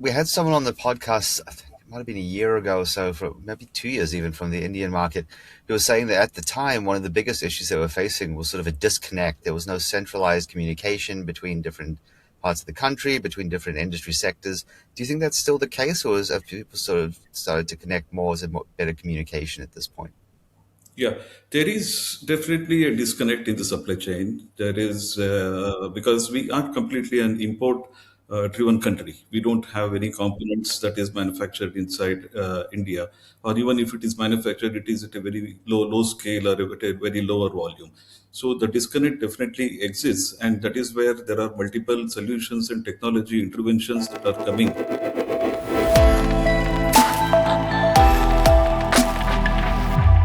We had someone on the podcast, I think it might have been a year ago or so, for maybe 2 years even, from the Indian market, who was saying that at the time, one of the biggest issues they were facing was sort of a disconnect. There was no centralized communication between different parts of the country, between different industry sectors. Do you think that's still the case, or have people sort of started to connect more as a better communication at this point? Yeah, there is definitely a disconnect in the supply chain. There is because we are completely an import driven country. We don't have any components that is manufactured inside India, or even if it is manufactured, it is at a very low scale or at a very lower volume. So the disconnect definitely exists, and that is where there are multiple solutions and technology interventions that are coming.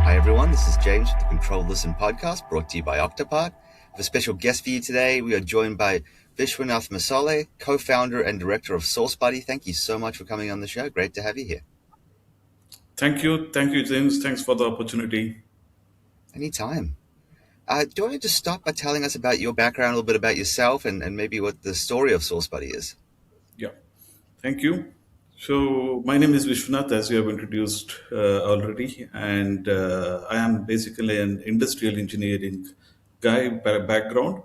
Hi everyone, this is James with the CTRL+Listen Podcast, brought to you by Octopart. We have a special guest for you today. We are joined by Vishwanath MS, co-founder and director of SourceBuddy. Thank you so much for coming on the show. Great to have you here. Thank you, James. Thanks for the opportunity. Anytime. Do you want to just start by telling us about your background, a little bit about yourself, and maybe what the story of SourceBuddy is? Yeah, thank you. So, my name is Vishwanath, as you have introduced already, and I am basically an industrial engineering guy by background.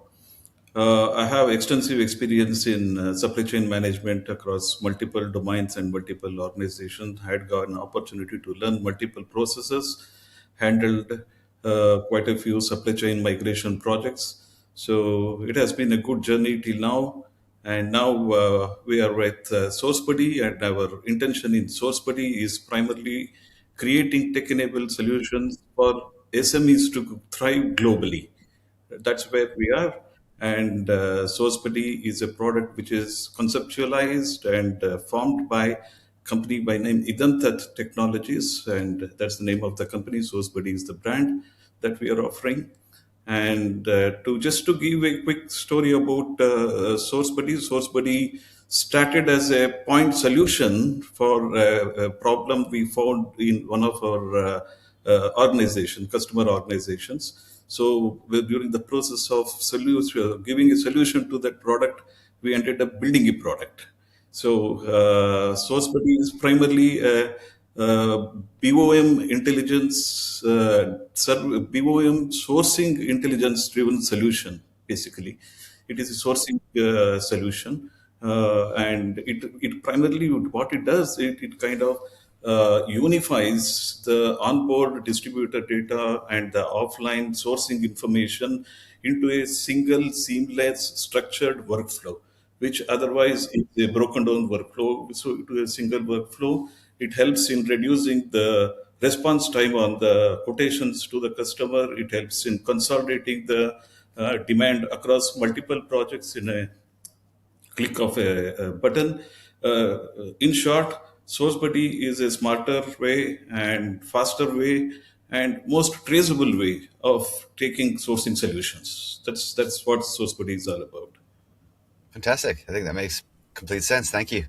I have extensive experience in supply chain management across multiple domains and multiple organizations. I had got an opportunity to learn multiple processes, handled quite a few supply chain migration projects. So it has been a good journey till now. And now we are with SourceBuddy, and our intention in SourceBuddy is primarily creating tech-enabled solutions for SMEs to thrive globally. That's where we are. And SourceBuddy is a product which is conceptualized and formed by company by name Idantat Technologies, and that's the name of the company. SourceBuddy is the brand that we are offering. And to give a quick story about SourceBuddy started as a point solution for a problem we found in one of our customer organizations. So during the process of giving a solution to that product, we ended up building a product. So SourceBuddy is primarily a BOM intelligence, BOM sourcing intelligence driven solution. Basically, it is a sourcing solution, and it primarily what it does, it kind of unifies the onboard distributor data and the offline sourcing information into a single seamless structured workflow, which otherwise is a broken down workflow. So to a single workflow, it helps in reducing the response time on the quotations to the customer. It helps in consolidating the demand across multiple projects in a click of a button. Uh, in short, SourceBuddy is a smarter way and faster way and most traceable way of taking sourcing solutions. That's what SourceBuddy is all about. Fantastic. I think that makes complete sense. Thank you.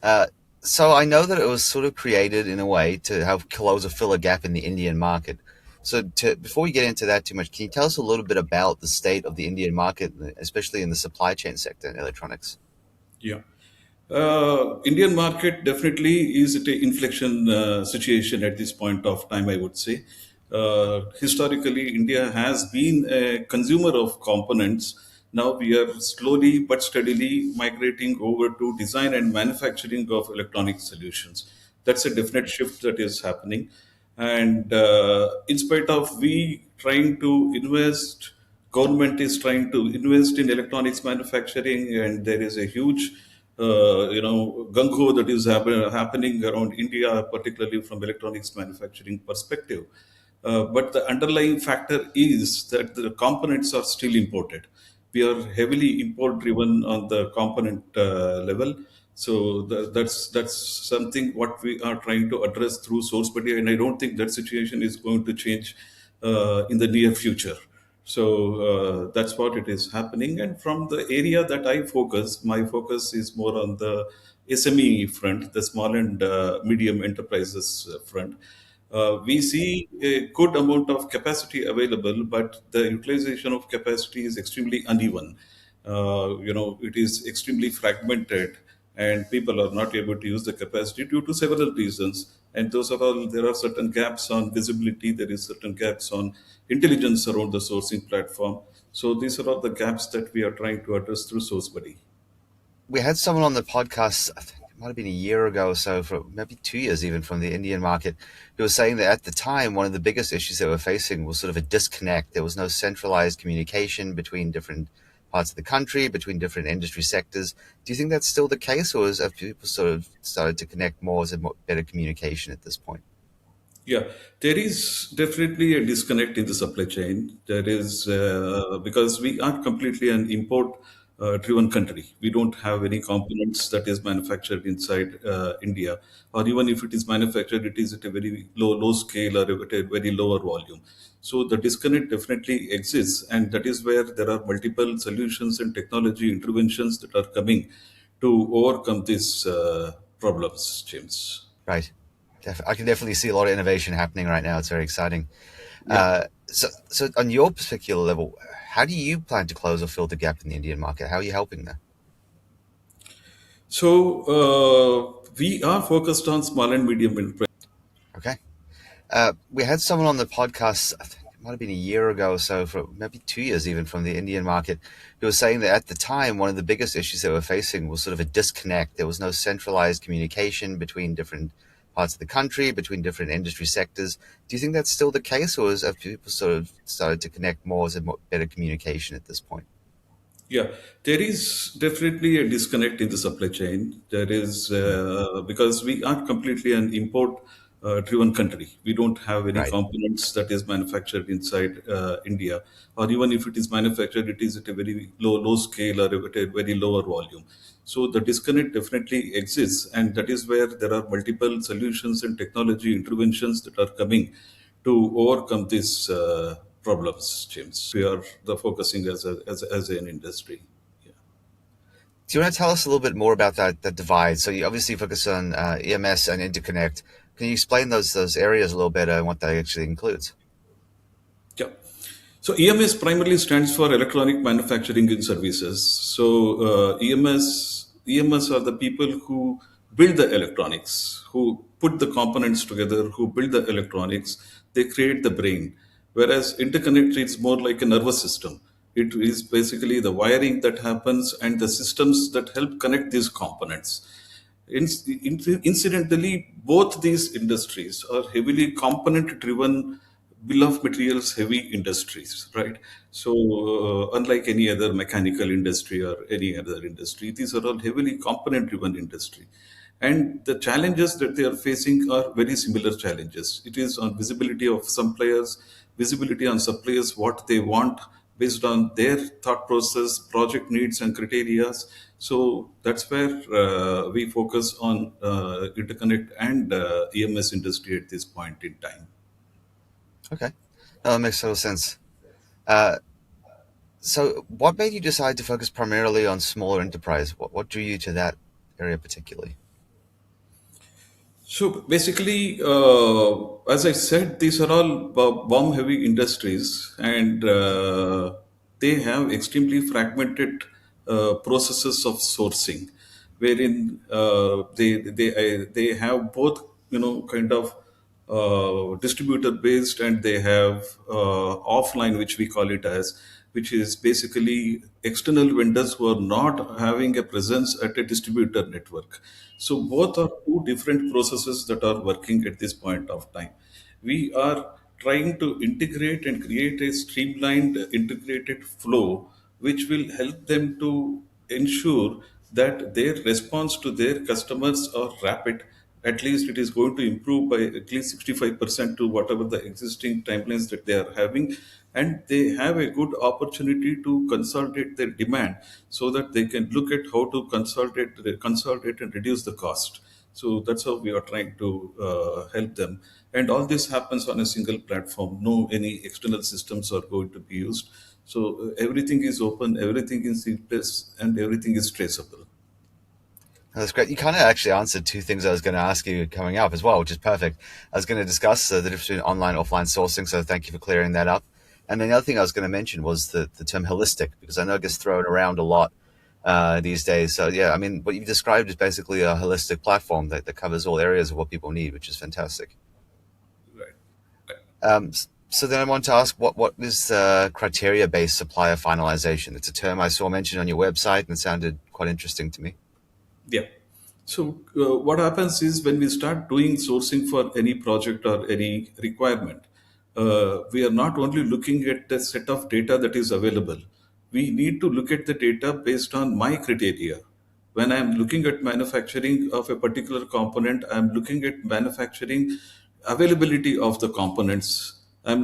Uh, so I know that it was sort of created in a way to help close or fill a gap in the Indian market. So before we get into that too much, can you tell us a little bit about the state of the Indian market, especially in the supply chain sector in electronics? Yeah. Indian market definitely is at an inflection situation at this point of time, I would say. Historically, India has been a consumer of components. Now we are slowly but steadily migrating over to design and manufacturing of electronic solutions. That's a definite shift that is happening. And in spite of we trying to invest, government is trying to invest in electronics manufacturing, and there is a huge gung ho that is happening around India, particularly from electronics manufacturing perspective. But the underlying factor is that the components are still imported. We are heavily import driven on the component level. So that's something what we are trying to address through SourceBuddy, and I don't think that situation is going to change in the near future. So that's what it is happening. And from the area that I focus, my focus is more on the SME front, the small and medium enterprises front. We see a good amount of capacity available, but the utilization of capacity is extremely uneven. It is extremely fragmented, and people are not able to use the capacity due to several reasons. And those are all, there are certain gaps on visibility, there is certain gaps on intelligence around the sourcing platform. So these are all the gaps that we are trying to address through SourceBuddy. We had someone on the podcast, I think it might have been a year ago or so, for maybe 2 years even, from the Indian market, who was saying that at the time, one of the biggest issues they were facing was sort of a disconnect. There was no centralized communication between different parts of the country, between different industry sectors. Do you think that's still the case, or have people sort of started to connect more as a better communication at this point? Yeah, there is definitely a disconnect in the supply chain. There is because we are completely an import driven country. We don't have any components that is manufactured inside India, or even if it is manufactured, it is at a very low scale or at a very lower volume. So the disconnect definitely exists, and that is where there are multiple solutions and technology interventions that are coming to overcome these problems, James. Right. I can definitely see a lot of innovation happening right now. It's very exciting. Yeah. So on your particular level, how do you plan to close or fill the gap in the Indian market? How are you helping there? So we are focused on small and medium enterprise. Okay. We had someone on the podcast, I think it might have been a year ago or so, for maybe 2 years even, from the Indian market, who was saying that at the time, one of the biggest issues they were facing was sort of a disconnect. There was no centralized communication between different parts of the country, between different industry sectors. Do you think that's still the case, or have people sort of started to connect more as a better communication at this point? Yeah, there is definitely a disconnect in the supply chain. There is because we are completely an import driven country. We don't have any Right. components that is manufactured inside India, or even if it is manufactured, it is at a very low scale or at a very lower volume. So the disconnect definitely exists, and that is where there are multiple solutions and technology interventions that are coming to overcome these problems, James. We are the focusing as an industry. Yeah. Do you want to tell us a little bit more about that divide? So you obviously focus on EMS and interconnect. Can you explain those areas a little better and what that actually includes? Yeah. So EMS primarily stands for Electronic Manufacturing and Services. So EMS are the people who build the electronics, who put the components together, who build the electronics. They create the brain. Whereas interconnect is more like a nervous system. It is basically the wiring that happens and the systems that help connect these components. Incidentally, both these industries are heavily component driven bill of materials heavy industries, right? So, unlike any other mechanical industry or any other industry, these are all heavily component driven industry. And the challenges that they are facing are very similar challenges. It is on visibility of suppliers, visibility on suppliers, what they want based on their thought process, project needs, and criteria. So that's where we focus on interconnect and EMS industry at this point in time. Okay. No, that makes total sense. Uh, so what made you decide to focus primarily on smaller enterprise? What drew you to that area particularly? So basically, as I said, these are all bomb heavy industries, and they have extremely fragmented processes of sourcing, wherein they have both, kind of distributor based, and they have offline, which we call it as, which is basically external vendors who are not having a presence at a distributor network. So both are two different processes that are working at this point of time. We are trying to integrate and create a streamlined integrated flow which will help them to ensure that their response to their customers are rapid. At least it is going to improve by at least 65% to whatever the existing timelines that they are having, and they have a good opportunity to consolidate their demand so that they can look at how to consolidate and reduce the cost. So that's how we are trying to help them, and all this happens on a single platform. No any external systems are going to be used. So everything is open, everything is in place, and everything is traceable. That's great. You kind of actually answered two things I was going to ask you coming up as well, which is perfect. I was going to discuss the difference between online and offline sourcing, so thank you for clearing that up. And then the other thing I was going to mention was the term holistic, because I know it gets thrown around a lot. these days. So yeah, I mean, what you've described is basically a holistic platform that covers all areas of what people need, which is fantastic. Right. So then I want to ask, what is criteria-based supplier finalization? It's a term I saw mentioned on your website and it sounded quite interesting to me. Yeah. So what happens is when we start doing sourcing for any project or any requirement, we are not only looking at the set of data that is available. We need to look at the data based on my criteria. When I'm looking at manufacturing of a particular component, I'm looking at manufacturing availability of the components. I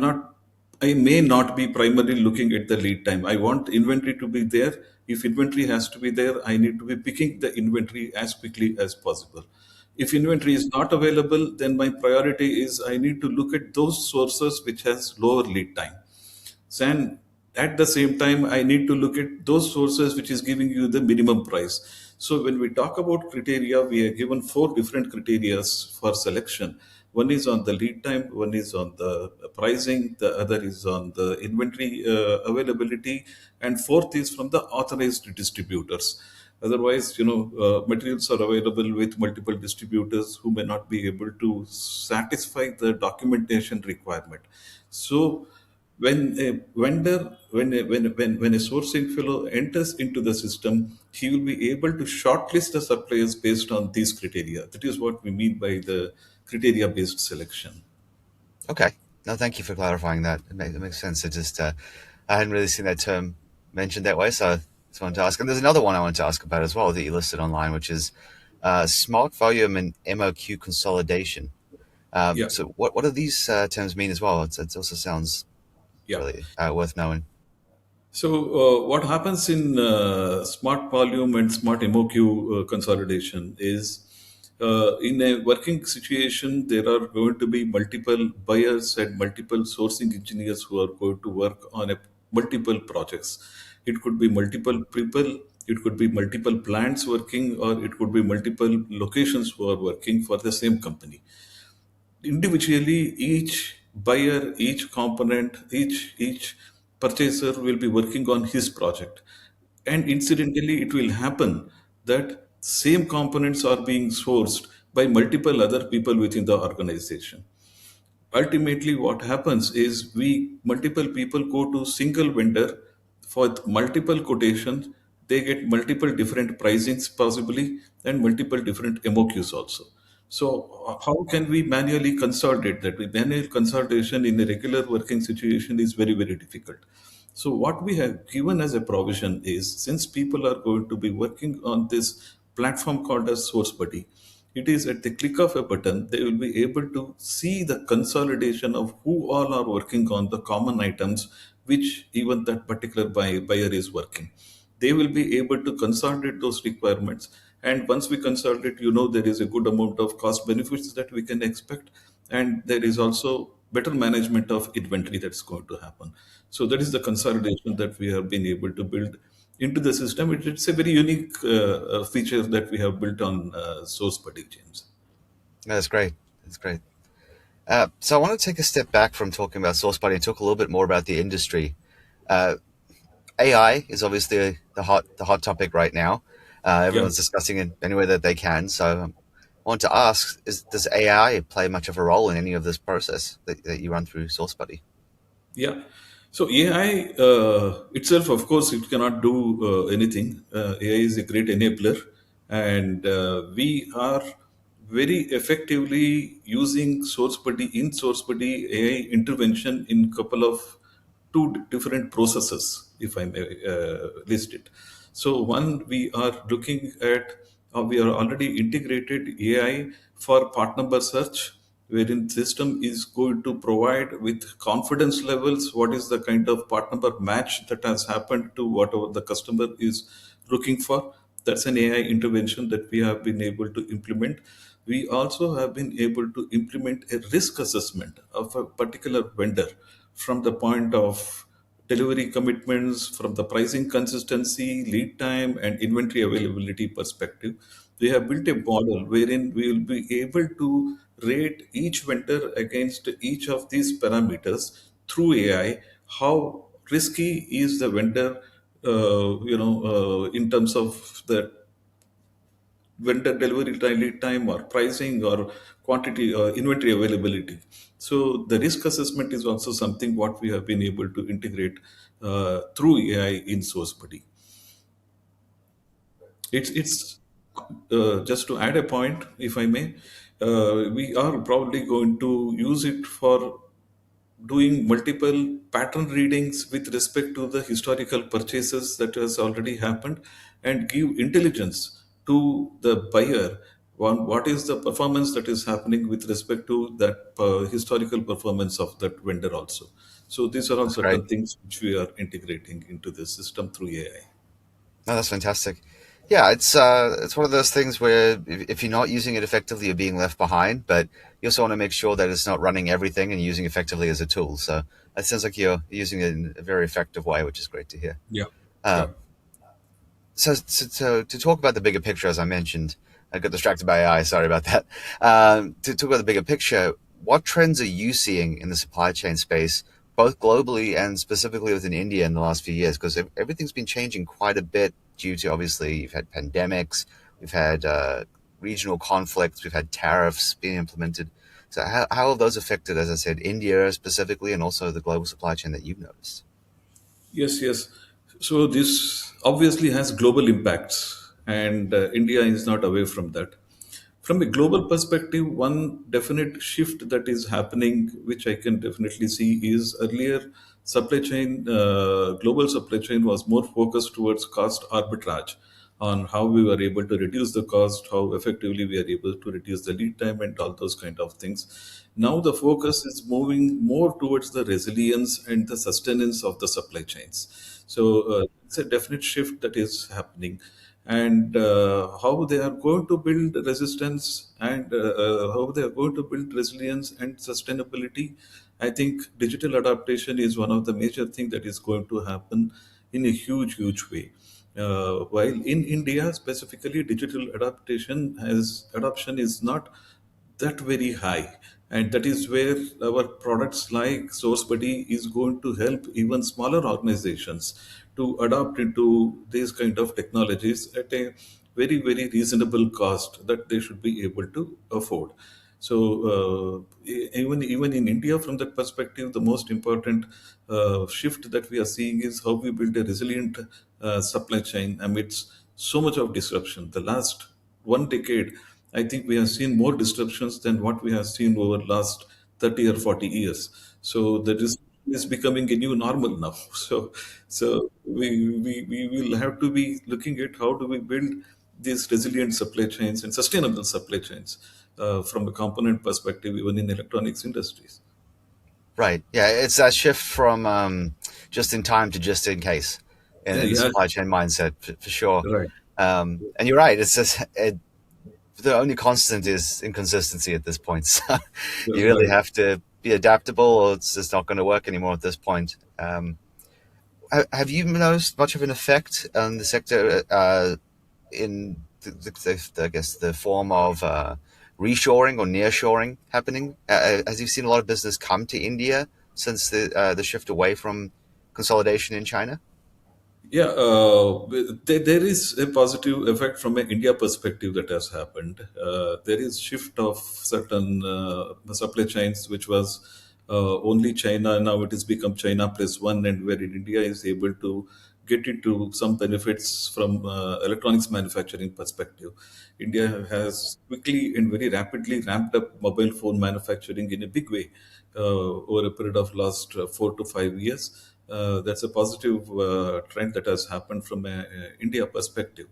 may not be primarily looking at the lead time. I want inventory to be there. If inventory has to be there, I need to be picking the inventory as quickly as possible. If inventory is not available, then my priority is I need to look at those sources which has lower lead time. And at the same time, I need to look at those sources which is giving you the minimum price. So when we talk about criteria, we are given four different criteria for selection. One is on the lead time, one is on the pricing, the other is on the inventory availability, and fourth is from the authorized distributors. Otherwise, materials are available with multiple distributors who may not be able to satisfy the documentation requirement. So when a vendor, when a sourcing fellow enters into the system, he will be able to shortlist the suppliers based on these criteria. That is what we mean by the criteria based selection. Okay. No, thank you for clarifying that. It makes sense. I hadn't really seen that term mentioned that way, so I just wanted to ask. And there's another one I wanted to ask about as well that you listed online, which is Smart Volume and MOQ Consolidation. Yeah. So what do these terms mean as well? It also sounds Yeah. really worth knowing. So, what happens in smart volume and smart MOQ consolidation is in a working situation, there are going to be multiple buyers and multiple sourcing engineers who are going to work on multiple projects. It could be multiple people, it could be multiple plants working, or it could be multiple locations who are working for the same company. Individually, each buyer, each component, each purchaser will be working on his project, and incidentally it will happen that same components are being sourced by multiple other people within the organization. Ultimately what happens is we multiple people go to single vendor for multiple quotations. They get multiple different pricings possibly, and multiple different MOQs also. So how can we manually consolidate that? With manual consolidation in a regular working situation is very, very difficult. So what we have given as a provision is, since people are going to be working on this platform called as source buddy, it is at the click of a button, they will be able to see the consolidation of who all are working on the common items which even that particular buyer is working. They will be able to consolidate those requirements. And once we consolidate, there is a good amount of cost benefits that we can expect. And there is also better management of inventory that's going to happen. So that is the consolidation that we have been able to build into the system. It's a very unique feature that we have built on Source Buddy, James. No, that's great. That's great. So I want to take a step back from talking about SourceBuddy and talk a little bit more about the industry. Uh, AI is obviously the hot topic right now. Yeah. Everyone's discussing it any way that they can. So I want to ask: does AI play much of a role in any of this process that you run through SourceBuddy? Yeah. So AI itself, of course, it cannot do anything. AI is a great enabler, and we are very effectively using SourceBuddy in SourceBuddy AI intervention in couple of two different processes, if I may list it. So one, we are looking at, we are already integrated AI for part number search, wherein system is going to provide with confidence levels what is the kind of part number match that has happened to whatever the customer is looking for. That's an AI intervention that we have been able to implement. We also have been able to implement a risk assessment of a particular vendor from the point of delivery commitments, from the pricing consistency, lead time, and inventory availability perspective. We have built a model wherein we will be able to rate each vendor against each of these parameters through AI. How risky is the vendor in terms of the vendor delivery time, lead time, or pricing, or quantity, or inventory availability. So the risk assessment is also something what we have been able to integrate through AI in SourceBuddy. It's just to add a point, if I may, we are probably going to use it for doing multiple pattern readings with respect to the historical purchases that has already happened, and give intelligence to the buyer on what is the performance that is happening with respect to that historical performance of that vendor also. So these are all That's great. certain things which we are integrating into the system through AI. No, that's fantastic. Yeah, it's one of those things where if you're not using it effectively, you're being left behind. But you also want to make sure that it's not running everything and using it effectively as a tool. So that sounds like you're using it in a very effective way, which is great to hear. Yeah. Yeah. Um, so to talk about the bigger picture, as I mentioned, I got distracted by AI. Sorry about that. To talk about the bigger picture, what trends are you seeing in the supply chain space, both globally and specifically within India in the last few years? Because everything's been changing quite a bit due to obviously you've had pandemics, we've had regional conflicts, we've had tariffs being implemented. So how have those affected, as I said, India specifically, and also the global supply chain that you've noticed? Yes, yes. So this obviously has global impacts, and India is not away from that. From a global perspective, one definite shift that is happening, which I can definitely see, is earlier supply chain, global supply chain was more focused towards cost arbitrage on how we were able to reduce the cost, how effectively we are able to reduce the lead time, and all those kind of things. Now the focus is moving more towards the resilience and the sustenance of the supply chains. So it's a definite shift that is happening, and how they are going to build resistance, and how they are going to build resilience and sustainability. I think digital adaptation is one of the major thing that is going to happen in a huge way. While in India specifically, digital adoption is not that very high, and that is where our products like SourceBuddy is going to help even smaller organizations to adopt into these kind of technologies at a very reasonable cost that they should be able to afford. So even in India, from that perspective, the most important shift that we are seeing is how we build a resilient supply chain amidst so much of disruption. The last one decade, I think we have seen more disruptions than what we have seen over last 30 or 40 years. So the disruption is becoming a new normal now. So we will have to be looking at how do we build these resilient supply chains and sustainable supply chains from a component perspective, even in electronics industries. Right. Yeah, it's that shift from just in time to just in case Yeah, in the yeah, supply chain mindset for sure. right. And you're right. It's just the only constant is inconsistency at this point. So you really Right. have to be adaptable, or it's just not going to work anymore at this point. Have you noticed much of an effect on the sector in I guess the form of reshoring or nearshoring happening? As you've seen a lot of business come to India since the shift away from consolidation in China? Yeah, there is a positive effect from an India perspective that has happened. There is shift of certain supply chains, which was only China. Now it has become China plus one, and where India is able to get into some benefits from electronics manufacturing perspective. India has quickly and very rapidly ramped up mobile phone manufacturing in a big way over a period of last 4 to 5 years. That's a positive trend that has happened from a India perspective.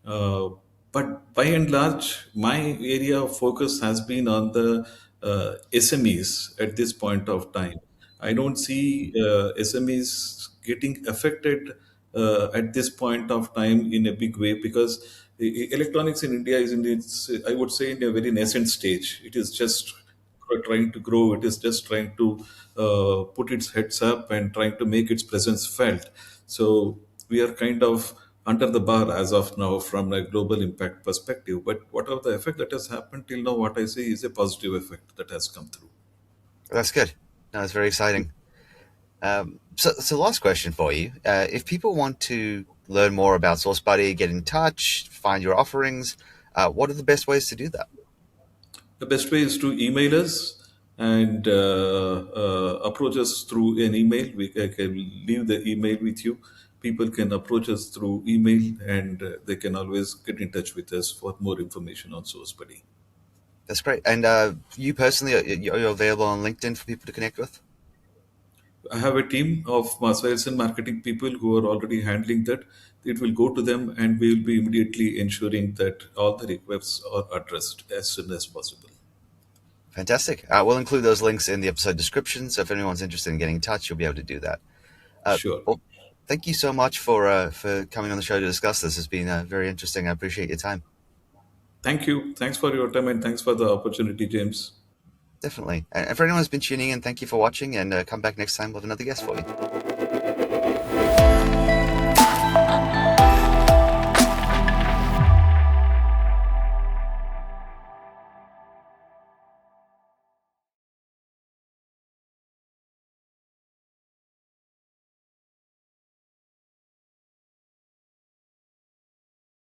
Uh, but by and large, my area of focus has been on the SMEs at this point of time. I don't see SMEs getting affected at this point of time in a big way, because electronics in India is in its, I would say, in a very nascent stage. It is just trying to grow. It is just trying to put its heads up and trying to make its presence felt. So we are kind of under the bar as of now from a global impact perspective. But whatever the effect that has happened till now, what I see is a positive effect that has come through. That's good. No, it's very exciting. So last question for you: if people want to learn more about SourceBuddy, get in touch, find your offerings, what are the best ways to do that? The best way is to email us and approach us through an email. I can leave the email with you. People can approach us through email and they can always get in touch with us for more information on SourceBuddy. That's great. And you personally, are you available on LinkedIn for people to connect with? I have a team of sales and marketing people who are already handling that. It will go to them and we will be immediately ensuring that all the requests are addressed as soon as possible. Fantastic. We'll include those links in the episode description, so if anyone's interested in getting in touch, you'll be able to do that. Sure. Well, thank you so much for coming on the show to discuss this. It's been very interesting. I appreciate your time. Thank you. Thanks for your time and thanks for the opportunity, James. Definitely. And for anyone who's been tuning in, thank you for watching, and come back next time with another guest for you.